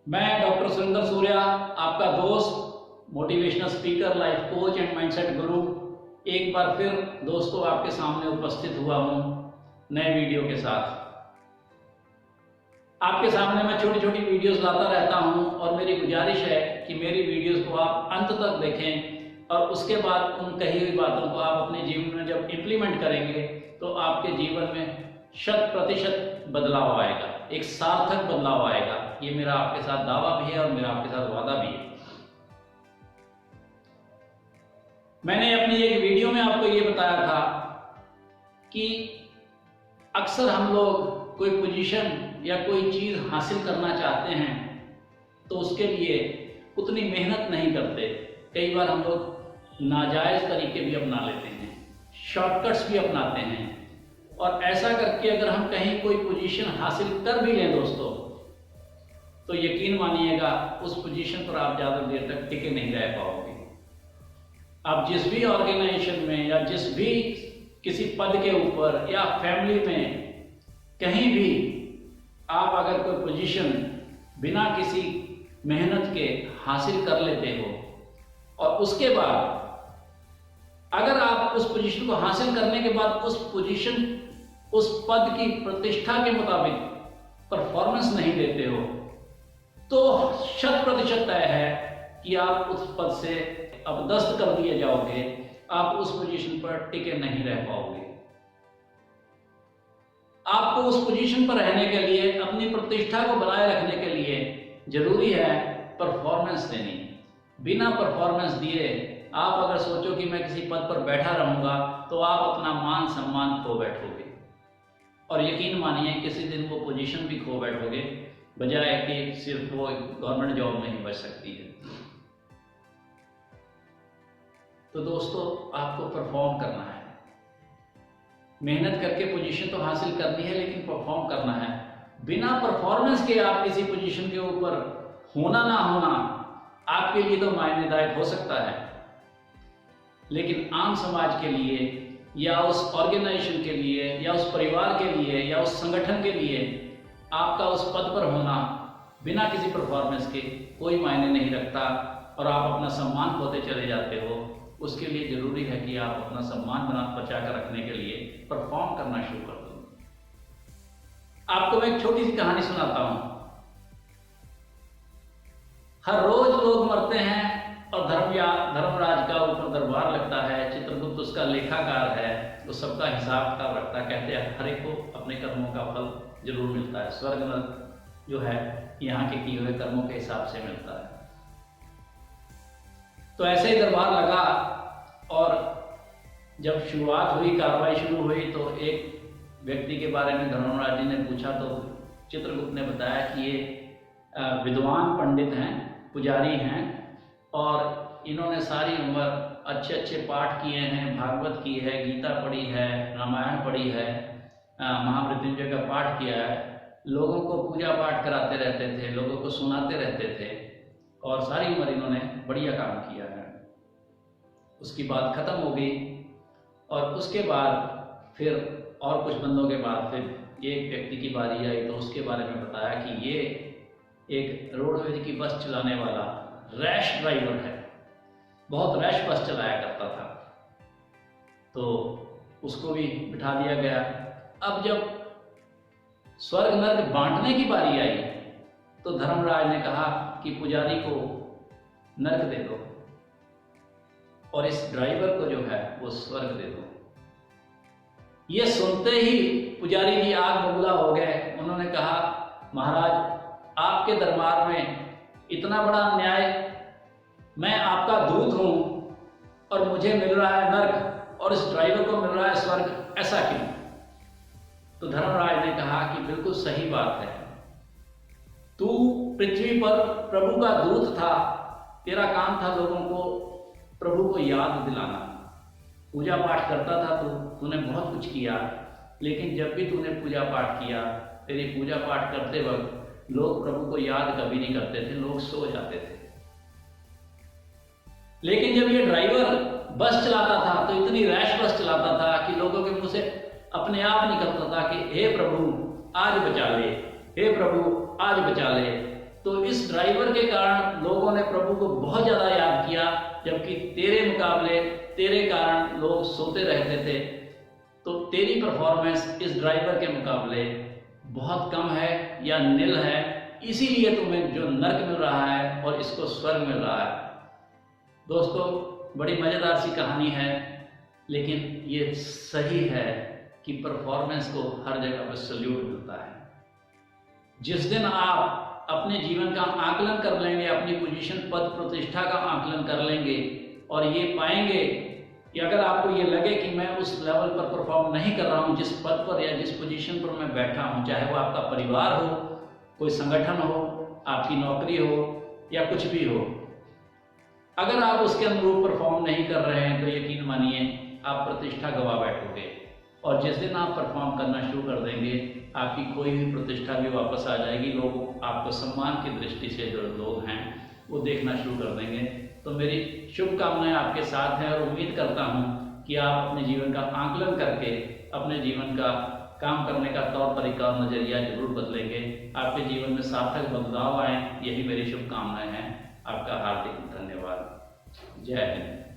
मैं डॉक्टर सुरेंद्र सूर्या, आपका दोस्त, motivational speaker, life coach and mindset गुरु, एक बार फिर दोस्तों आपके सामने उपस्थित हुआ हूँ नए वीडियो के साथ। आपके सामने मैं छोटी छोटी वीडियोस लाता रहता हूँ और मेरी गुजारिश है कि मेरी वीडियोस को आप अंत तक देखें और उसके बाद उन कही हुई बातों को आप अपने जीवन में जब इम्प्लीमेंट करेंगे तो आपके जीवन में 100% बदलाव आएगा, एक सार्थक बदलाव आएगा। ये मेरा आपके साथ दावा भी है और मेरा आपके साथ वादा भी है। मैंने अपनी एक वीडियो में आपको ये बताया था कि अक्सर हम लोग कोई पोजीशन या कोई चीज़ हासिल करना चाहते हैं तो उसके लिए उतनी मेहनत नहीं करते। कई बार हम लोग नाजायज़ तरीके भी अपना लेते हैं, शॉर्टकट्स भी अपनाते हैं, और ऐसा करके अगर हम कहीं कोई पोजीशन हासिल कर भी लें दोस्तों, तो यकीन मानिएगा उस पोजीशन पर आप ज़्यादा देर तक टिके नहीं रह पाओगे। आप जिस भी ऑर्गेनाइजेशन में या जिस भी किसी पद के ऊपर या फैमिली में कहीं भी आप अगर कोई पोजीशन बिना किसी मेहनत के हासिल कर लेते हो और उसके बाद अगर आप उस पोजीशन को हासिल करने के बाद उस पोजीशन, उस पद की प्रतिष्ठा के मुताबिक परफॉर्मेंस नहीं देते हो, तो 100% तय है कि आप उस पद से अपदस्थ कर दिए जाओगे, आप उस पोजीशन पर टिके नहीं रह पाओगे। आपको उस पोजीशन पर रहने के लिए, अपनी प्रतिष्ठा को बनाए रखने के लिए जरूरी है परफॉर्मेंस देनी। बिना परफॉर्मेंस दिए आप अगर सोचो कि मैं किसी पद पर बैठा रहूंगा तो आप अपना मान सम्मान खो बैठोगे, और यकीन मानिए किसी दिन वो पोजीशन भी खो बैठोगे, बजाय कि सिर्फ वो गवर्नमेंट जॉब में ही बच सकती है। तो दोस्तों आपको परफॉर्म करना है, मेहनत करके पोजीशन तो हासिल करनी है, लेकिन परफॉर्म करना है। बिना परफॉर्मेंस के आप किसी पोजीशन के ऊपर होना ना होना आपके लिए तो मायनेदायक हो सकता है, लेकिन आम समाज के लिए या उस ऑर्गेनाइजेशन के लिए या उस परिवार के लिए या उस संगठन के लिए आपका उस पद पर होना बिना किसी परफॉर्मेंस के कोई मायने नहीं रखता और आप अपना सम्मान खोते चले जाते हो। उसके लिए जरूरी है कि आप अपना सम्मान बचा कर रखने के लिए परफॉर्म करना शुरू कर दो। आपको मैं एक छोटी सी कहानी सुनाता हूं। हर रोज लोग मरते हैं और धर्मराज का ऊपर दरबार लगता है, चित्रगुप्त उसका लेखाकार है, वो सबका हिसाब किताब रखता है। कहते हैं हर एक को अपने कर्मों का फल जरूर मिलता है, स्वर्ग नरक जो है यहाँ के किए हुए कर्मों के हिसाब से मिलता है। तो ऐसे ही दरबार लगा और जब शुरुआत हुई, कार्रवाई शुरू हुई, तो एक व्यक्ति के बारे में धर्मराज जी ने पूछा तो चित्रगुप्त ने बताया कि ये विद्वान पंडित हैं, पुजारी हैं, और इन्होंने सारी उम्र अच्छे अच्छे पाठ किए हैं, भागवत की है, गीता पढ़ी है, रामायण पढ़ी है, महामृत्युंजय का पाठ किया है, लोगों को पूजा पाठ कराते रहते थे, लोगों को सुनाते रहते थे, और सारी उम्र इन्होंने बढ़िया काम किया है। उसकी बात खत्म हो गई और उसके बाद फिर और कुछ बंदों के बाद फिर एक व्यक्ति की बारी आई, तो उसके बारे में बताया कि ये एक रोडवेज की बस चलाने वाला रैश ड्राइवर है, बहुत रैश बस चलाया करता था। तो उसको भी बिठा दिया गया। अब जब स्वर्ग नरक बांटने की बारी आई तो धर्मराज ने कहा कि पुजारी को नरक दे दो और इस ड्राइवर को जो है वो स्वर्ग दे दो। ये सुनते ही पुजारी जी आग बबूला हो गए। उन्होंने कहा महाराज, आपके दरबार में इतना बड़ा अन्याय, मैं आपका दूत हूं और मुझे मिल रहा है नरक और इस ड्राइवर को मिल रहा है स्वर्ग, ऐसा क्यों? तो धर्मराज ने कहा कि बिल्कुल सही बात है, तू पृथ्वी पर प्रभु का दूत था, तेरा काम था लोगों को प्रभु को याद दिलाना, पूजा पाठ करता था, तूने बहुत कुछ किया, लेकिन जब भी तूने पूजा पाठ किया, तेरी पूजा पाठ करते वक्त लोग प्रभु को याद कभी नहीं करते थे, लोग सो जाते थे। लेकिन जब ये ड्राइवर बस चलाता था तो इतनी रैश बस चलाता था कि लोगों के मुंह से अपने आप निकलता था कि हे प्रभु आज बचा ले, हे प्रभु आज बचा ले। तो इस ड्राइवर के कारण लोगों ने प्रभु को बहुत ज़्यादा याद किया, जबकि तेरे मुकाबले, तेरे कारण लोग सोते रहते थे। तो तेरी परफॉर्मेंस इस ड्राइवर के मुकाबले बहुत कम है या निल है, इसीलिए तुम्हें जो नर्क मिल रहा है और इसको स्वर्ग मिल रहा है। दोस्तों, बड़ी मज़ेदार सी कहानी है, लेकिन ये सही है कि परफॉर्मेंस को हर जगह पर सल्यूट मिलता है। जिस दिन आप अपने जीवन का आकलन कर लेंगे, अपनी पोजीशन, पद प्रतिष्ठा का आकलन कर लेंगे और ये पाएंगे कि अगर आपको ये लगे कि मैं उस लेवल पर परफॉर्म नहीं कर रहा हूँ, जिस पद पर या जिस पोजीशन पर मैं बैठा हूँ, चाहे वो आपका परिवार हो, कोई संगठन हो, आपकी नौकरी हो या कुछ भी हो, अगर आप उसके अनुरूप परफॉर्म नहीं कर रहे हैं तो यकीन मानिए आप प्रतिष्ठा गवा बैठोगे। और जिस दिन आप परफॉर्म करना शुरू कर देंगे, आपकी कोई भी प्रतिष्ठा भी वापस आ जाएगी। लोग आपको सम्मान की दृष्टि से, जो लोग हैं वो देखना शुरू कर देंगे। तो मेरी शुभकामनाएं आपके साथ हैं और उम्मीद करता हूं कि आप अपने जीवन का आकलन करके अपने जीवन का काम करने का तौर तरीका और नज़रिया जरूर बदलेंगे। आपके जीवन में सार्थक बदलाव आए, यही मेरी शुभकामनाएं हैं। आपका हार्दिक धन्यवाद। जय हिंद।